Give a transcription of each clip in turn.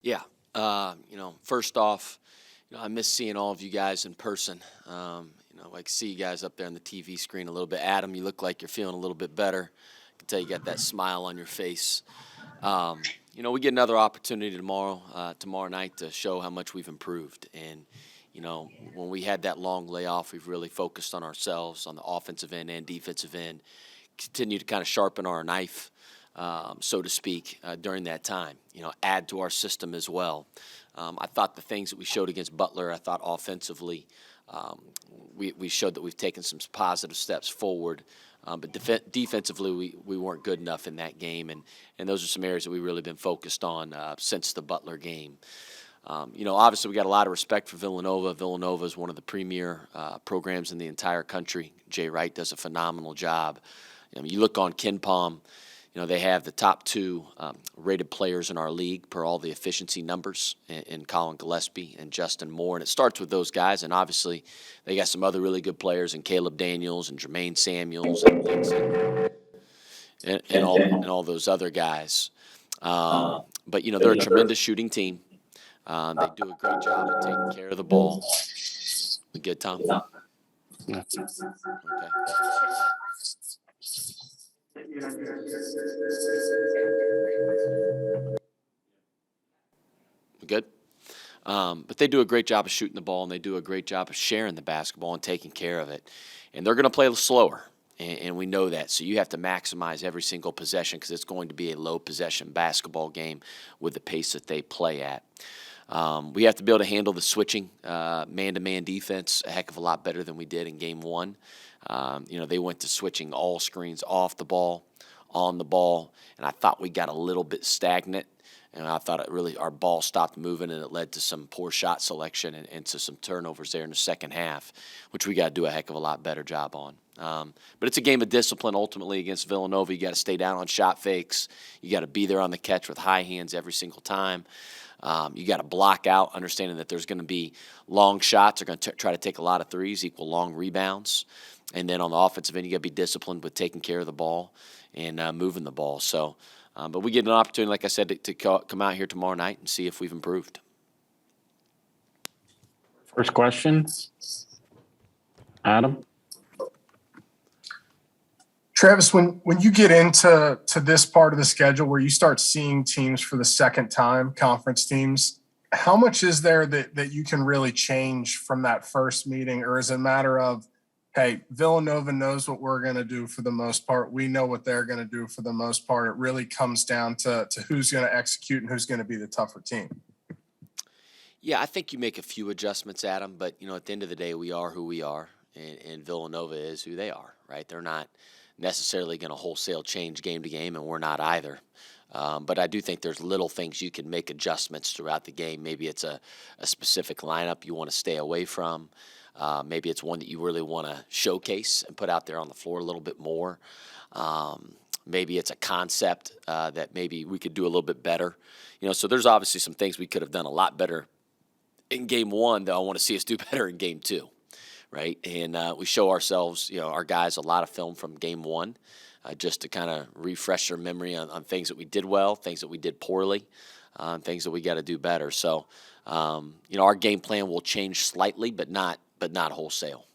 Yeah. First off, I miss seeing all of you guys in person. I can see you guys up there on the TV screen a little bit. Adam, you look like you're feeling a little bit better. I can tell you got that smile on your face. We get another opportunity tomorrow night to show how much we've improved. And, when we had that long layoff, we've really focused on ourselves on the offensive end and defensive end, continue to kind of sharpen our knife, so to speak, during that time. Add to our system as well. I thought the things that we showed against Butler, I thought offensively, we showed that we've taken some positive steps forward. But defensively, we weren't good enough in that game, and those are some areas that we've really been focused on since the Butler game. Obviously, we got a lot of respect for Villanova. Villanova is one of the premier programs in the entire country. Jay Wright does a phenomenal job. You look on KenPom, they have the top two rated players in our league per all the efficiency numbers in Colin Gillespie and Justin Moore. And it starts with those guys. And obviously, they got some other really good players in Caleb Daniels and Jermaine Samuels and Vincent and all those other guys. But, they're a tremendous shooting team. They do a great job of taking care of the ball. We good, Tom? Okay. We good? But they do a great job of shooting the ball, and they do a great job of sharing the basketball and taking care of it. And they're going to play slower, and we know that. So you have to maximize every single possession because it's going to be a low-possession basketball game with the pace that they play at. We have to be able to handle the switching man-to-man defense a heck of a lot better than we did in Game 1. They went to switching all screens off the ball, on the ball, and I thought we got a little bit stagnant. And I thought our ball stopped moving, and it led to some poor shot selection and to some turnovers there in the second half, which we got to do a heck of a lot better job on. But it's a game of discipline ultimately against Villanova. You got to stay down on shot fakes. You got to be there on the catch with high hands every single time. You got to block out, understanding that there's going to be long shots. They're going to try to take a lot of threes, equal long rebounds. And then on the offensive end, you got to be disciplined with taking care of the ball and moving the ball. So. But we get an opportunity, like I said, to come out here tomorrow night and see if we've improved. First question, Adam. Travis, when you get into this part of the schedule where you start seeing teams for the second time, conference teams, how much is there that you can really change from that first meeting? Or is it a matter of, hey, Villanova knows what we're going to do for the most part. We know what they're going to do for the most part. It really comes down to who's going to execute and who's going to be the tougher team. Yeah, I think you make a few adjustments, Adam, but, at the end of the day, we are who we are, and Villanova is who they are, right? They're not necessarily going to wholesale change game to game, and we're not either. But I do think there's little things you can make adjustments throughout the game. Maybe it's a specific lineup you want to stay away from. Maybe it's one that you really want to showcase and put out there on the floor a little bit more. Maybe it's a concept that maybe we could do a little bit better. So there's obviously some things we could have done a lot better in Game 1 that I want to see us do better in Game 2, right? And we show ourselves, our guys, a lot of film from Game 1 just to kind of refresh their memory on things that we did well, things that we did poorly, things that we got to do better. So, our game plan will change slightly, but not wholesale.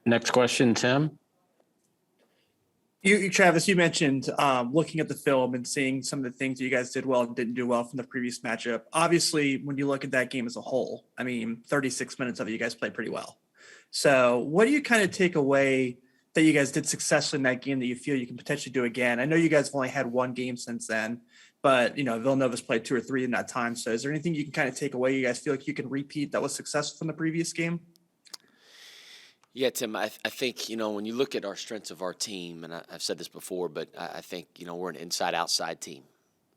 Next question, Tim. Travis, you mentioned looking at the film and seeing some of the things that you guys did well and didn't do well from the previous matchup. Obviously, when you look at that game as a whole, 36 minutes of it, you guys played pretty well. So what do you kind of take away that you guys did successfully in that game that you feel you can potentially do again? I know you guys have only had one game since then, but, Villanova's played 2 or 3 in that time. So is there anything you can kind of take away you guys feel like you can repeat that was successful from the previous game? Yeah, Tim, I think, when you look at our strengths of our team, and I've said this before, but I think, we're an inside-outside team,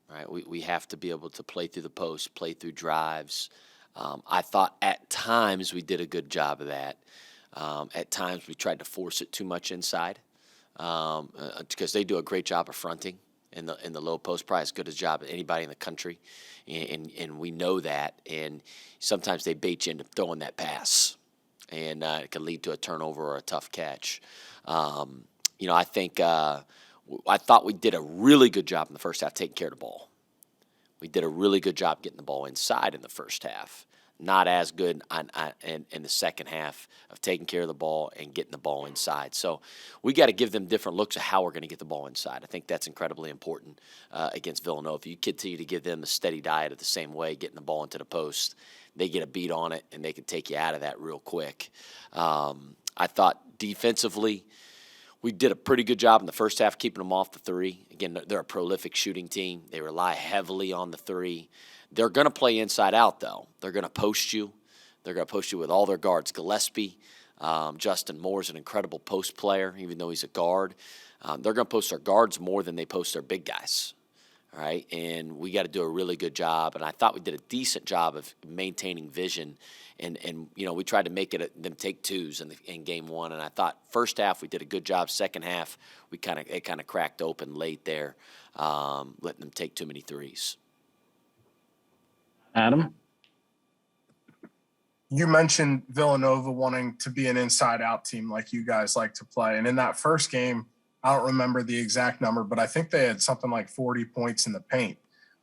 right? We have to be able to play through the post, play through drives. I thought at times we did a good job of that. At times we tried to force it too much inside because they do a great job of fronting in the low post, probably as good a job as anybody in the country, and we know that. And sometimes they bait you into throwing that pass, and it can lead to a turnover or a tough catch. I think I thought we did a really good job in the first half taking care of the ball. We did a really good job getting the ball inside in the first half. Not as good in the second half of taking care of the ball and getting the ball inside. So we got to give them different looks of how we're going to get the ball inside. I think that's incredibly important against Villanova. If you continue to give them a steady diet of the same way, getting the ball into the post, they get a beat on it, and they can take you out of that real quick. I thought defensively, we did a pretty good job in the first half keeping them off the three. Again, they're a prolific shooting team. They rely heavily on the three. They're going to play inside out, though. They're going to post you. They're going to post you with all their guards. Gillespie, Justin Moore's an incredible post player, even though he's a guard. They're going to post their guards more than they post their big guys. All right, and we got to do a really good job. And I thought we did a decent job of maintaining vision. And we tried to make it them take twos in game one. And I thought first half we did a good job. Second half it kind of cracked open late there, letting them take too many threes. Adam? You mentioned Villanova wanting to be an inside-out team like you guys like to play. And in that first game, I don't remember the exact number, but I think they had something like 40 points in the paint.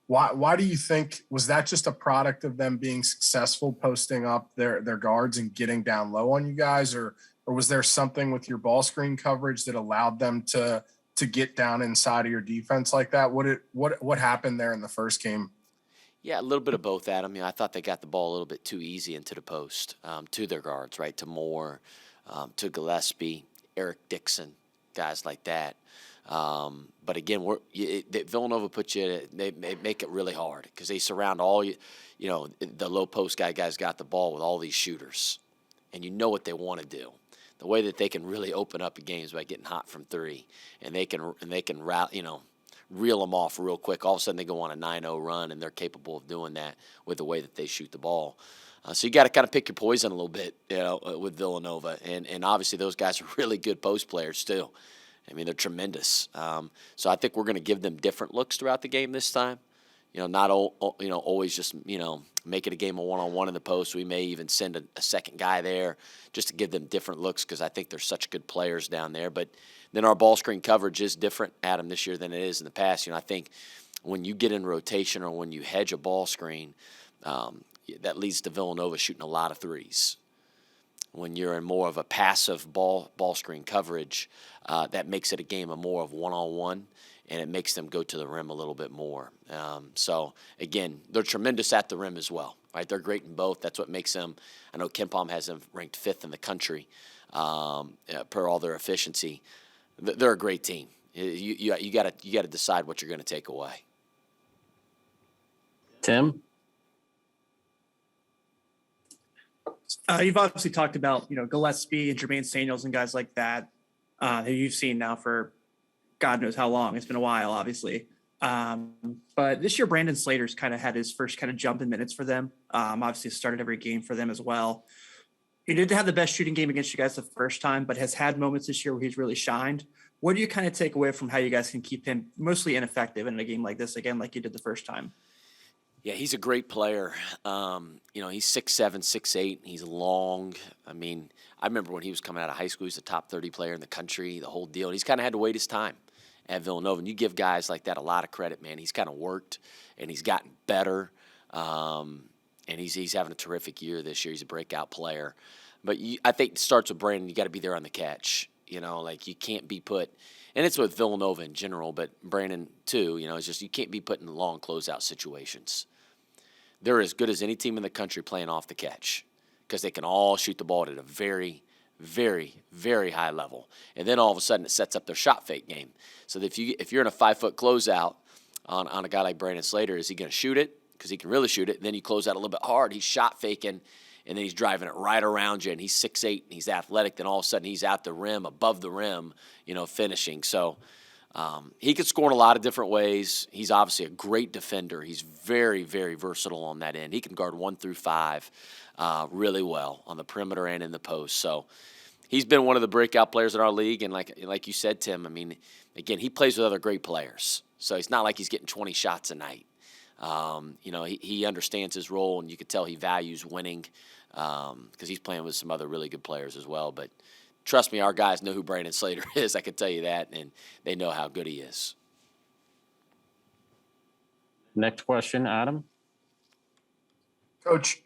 Why do you think – was that just a product of them being successful posting up their guards and getting down low on you guys, or was there something with your ball screen coverage that allowed them to get down inside of your defense like that? What happened there in the first game? Yeah, a little bit of both, Adam. I thought they got the ball a little bit too easy into the post to their guards, right, to Moore, to Gillespie, Eric Dixon, guys like that. But again, Villanova puts you. They make it really hard because they surround all the low post guys got the ball with all these shooters, and you know what they want to do. The way that they can really open up a game is by getting hot from three, and they can reel them off real quick. All of a sudden, they go on a 9-0 run, and they're capable of doing that with the way that they shoot the ball. So you got to kind of pick your poison a little bit, with Villanova, and obviously those guys are really good post players too. I mean, they're tremendous. So I think we're going to give them different looks throughout the game this time. Not always just make it a game of one-on-one in the post. We may even send a second guy there just to give them different looks because I think they're such good players down there. But then our ball screen coverage is different, Adam, this year than it is in the past. I think when you get in rotation or when you hedge a ball screen, that leads to Villanova shooting a lot of threes. When you're in more of a passive ball screen coverage, that makes it a game of more of one-on-one, and it makes them go to the rim a little bit more. So, again, they're tremendous at the rim as well. Right? They're great in both. That's what makes them – I know KenPom has them ranked 5th in the country per all their efficiency. They're a great team. You got to decide what you're going to take away. Tim? You've obviously talked about, Gillespie and Jermaine Samuels and guys like that who you've seen now for God knows how long. It's been a while, obviously. But this year, Brandon Slater's kind of had his first kind of jump in minutes for them. Obviously started every game for them as well. He did have the best shooting game against you guys the first time, but has had moments this year where he's really shined. What do you kind of take away from how you guys can keep him mostly ineffective in a game like this, again, like you did the first time? Yeah, he's a great player. He's 6'7", 6'8". He's long. I mean, I remember when he was coming out of high school, he was a top 30 player in the country, the whole deal. He's kind of had to wait his time at Villanova. And you give guys like that a lot of credit, man. He's kind of worked, and he's gotten better. And he's having a terrific year this year. He's a breakout player. But I think it starts with Brandon. You got to be there on the catch. You can't be put – and it's with Villanova in general, but Brandon too, it's just you can't be put in long closeout situations. They're as good as any team in the country playing off the catch because they can all shoot the ball at a very, very, very high level. And then all of a sudden it sets up their shot fake game. So if you're in a 5-foot closeout on a guy like Brandon Slater, is he going to shoot it? Because he can really shoot it. And then he close out a little bit hard. He's shot faking. And then he's driving it right around you, and he's 6'8", and he's athletic. Then all of a sudden he's at the rim, above the rim, finishing. So he could score in a lot of different ways. He's obviously a great defender. He's very, very versatile on that end. He can guard 1 through 5 really well on the perimeter and in the post. So he's been one of the breakout players in our league. And like you said, Tim, I mean, again, he plays with other great players. So it's not like he's getting 20 shots a night. He understands his role, and you could tell he values winning because he's playing with some other really good players as well. But trust me, our guys know who Brandon Slater is. I can tell you that, and they know how good he is. Next question, Adam. Coach,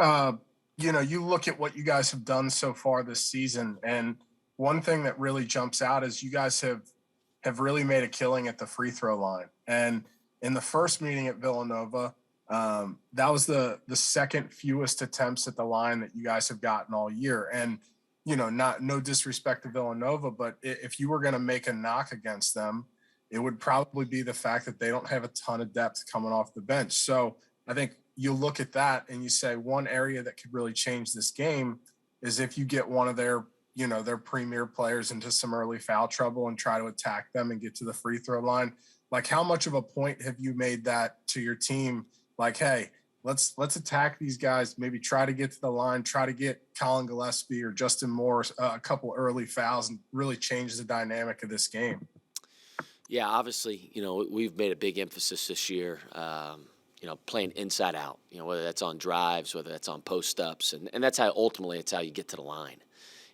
you look at what you guys have done so far this season, and one thing that really jumps out is you guys have really made a killing at the free throw line. And in the first meeting at Villanova, that was the second fewest attempts at the line that you guys have gotten all year. And no disrespect to Villanova, but if you were going to make a knock against them, it would probably be the fact that they don't have a ton of depth coming off the bench. So I think you look at that and you say one area that could really change this game is if you get one of their premier players into some early foul trouble and try to attack them and get to the free throw line. Like, how much of a point have you made that to your team? Like, hey, let's attack these guys, maybe try to get to the line, try to get Colin Gillespie or Justin Morris a couple early fouls and really change the dynamic of this game. Yeah, obviously, we've made a big emphasis this year, playing inside out, whether that's on drives, whether that's on post-ups, and that's ultimately it's how you get to the line.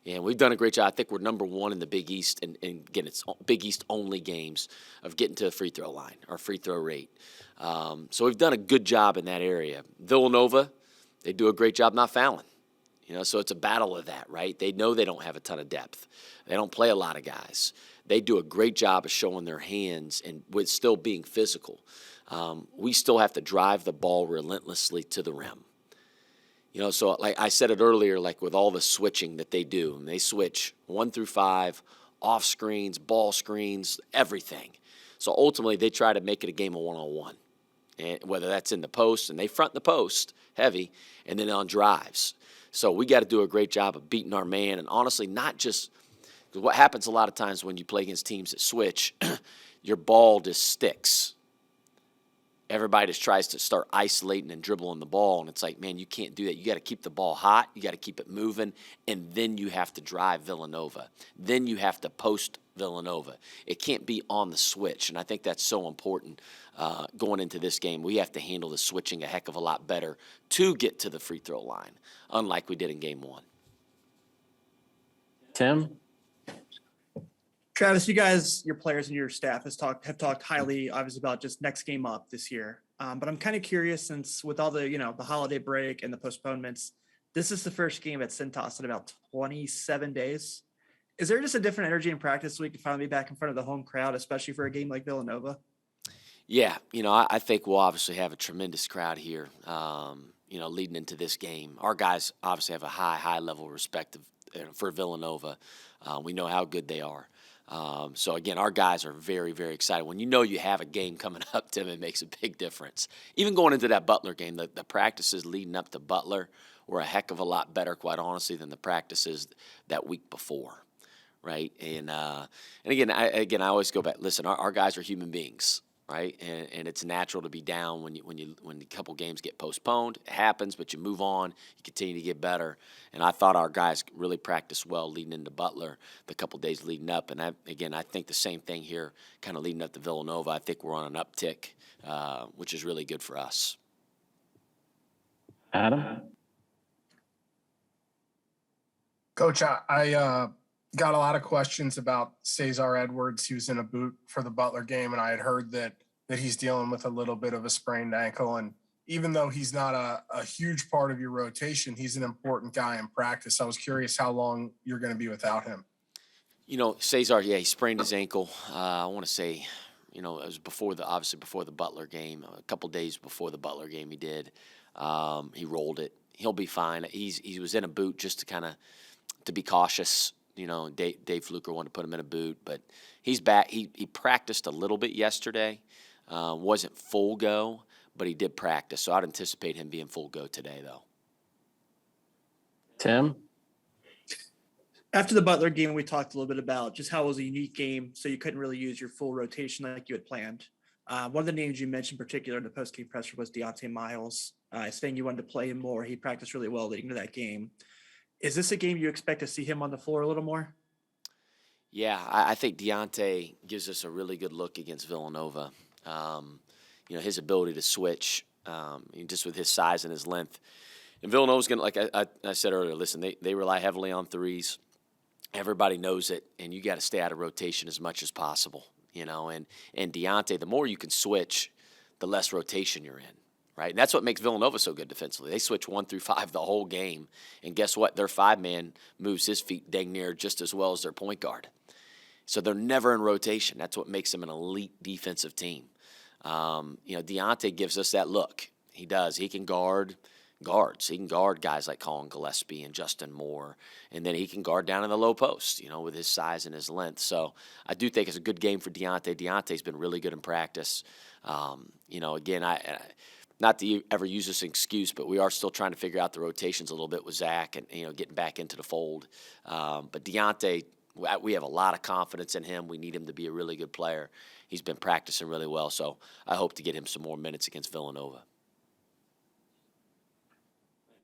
And we've done a great job. I think we're number one in the Big East, and again, it's Big East only games of getting to the free throw line, our free throw rate. So we've done a good job in that area. Villanova, they do a great job not fouling. So it's a battle of that, right? They know they don't have a ton of depth. They don't play a lot of guys. They do a great job of showing their hands and with still being physical. We still have to drive the ball relentlessly to the rim. So like I said it earlier, like with all the switching that they do, and they switch 1 through 5, off screens, ball screens, everything. So ultimately, they try to make it a game of one-on-one, and whether that's in the post, and they front the post heavy, and then on drives. So we got to do a great job of beating our man, and honestly, not just because what happens a lot of times when you play against teams that switch, your ball just sticks. Everybody just tries to start isolating and dribbling the ball, and it's like, man, you can't do that. You got to keep the ball hot. You got to keep it moving, and then you have to drive Villanova. Then you have to post Villanova. It can't be on the switch, and I think that's so important going into this game. We have to handle the switching a heck of a lot better to get to the free throw line, unlike we did in Game 1. Tim? Travis, you guys, your players and your staff have talked highly, obviously, about just next game up this year. But I'm kind of curious, since with all the the holiday break and the postponements, this is the first game at Cintas in about 27 days. Is there just a different energy in practice so we can finally be back in front of the home crowd, especially for a game like Villanova? Yeah, I think we'll obviously have a tremendous crowd here, leading into this game. Our guys obviously have a high level of respect for Villanova. We know how good they are. So, again, our guys are very, very excited. When you have a game coming up, Tim, it makes a big difference. Even going into that Butler game, the practices leading up to Butler were a heck of a lot better, quite honestly, than the practices that week before, right? And again, I always go back. Listen, our guys are human beings, right? And it's natural to be down when a couple games get postponed. It happens, but you move on. You continue to get better. And I thought our guys really practiced well leading into Butler the couple days leading up. And I think the same thing here, kind of leading up to Villanova. I think we're on an uptick, which is really good for us. Adam? Coach, I got a lot of questions about Cesar Edwards. He was in a boot for the Butler game, and I had heard that he's dealing with a little bit of a sprained ankle. And even though he's not a huge part of your rotation, he's an important guy in practice. I was curious how long you're going to be without him. Cesar, he sprained his ankle. I want to say, it was before the Butler game, a couple days before the Butler game he did. He rolled it. He'll be fine. He was in a boot just to be cautious. Dave Fluker wanted to put him in a boot, but he's back. He practiced a little bit yesterday. Wasn't full go, but he did practice. So I'd anticipate him being full go today, though. Tim? After the Butler game, we talked a little bit about just how it was a unique game, so you couldn't really use your full rotation like you had planned. One of the names you mentioned in particular in the post-game presser was Deontay Miles, saying you wanted to play him more. He practiced really well leading to that game. Is this a game you expect to see him on the floor a little more? Yeah, I think Deontay gives us a really good look against Villanova. His ability to switch, just with his size and his length. And Villanova's going to, like I said earlier, listen, they rely heavily on threes. Everybody knows it, and you got to stay out of rotation as much as possible, And Deontay, the more you can switch, the less rotation you're in, right? And that's what makes Villanova so good defensively. They switch 1 through 5 the whole game, and guess what? Their 5-man moves his feet dang near just as well as their point guard. So they're never in rotation. That's what makes them an elite defensive team. Deontay gives us that look. He does. He can guard guards. He can guard guys like Colin Gillespie and Justin Moore, and then he can guard down in the low post, with his size and his length. So I do think it's a good game for Deontay. Deontay's been really good in practice. Again, I not to ever use this excuse, but we are still trying to figure out the rotations a little bit with Zach and, getting back into the fold. But Deontay, we have a lot of confidence in him. We need him to be a really good player. He's been practicing really well, so I hope to get him some more minutes against Villanova.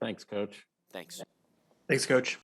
Thanks, Coach. Thanks. Thanks, Coach.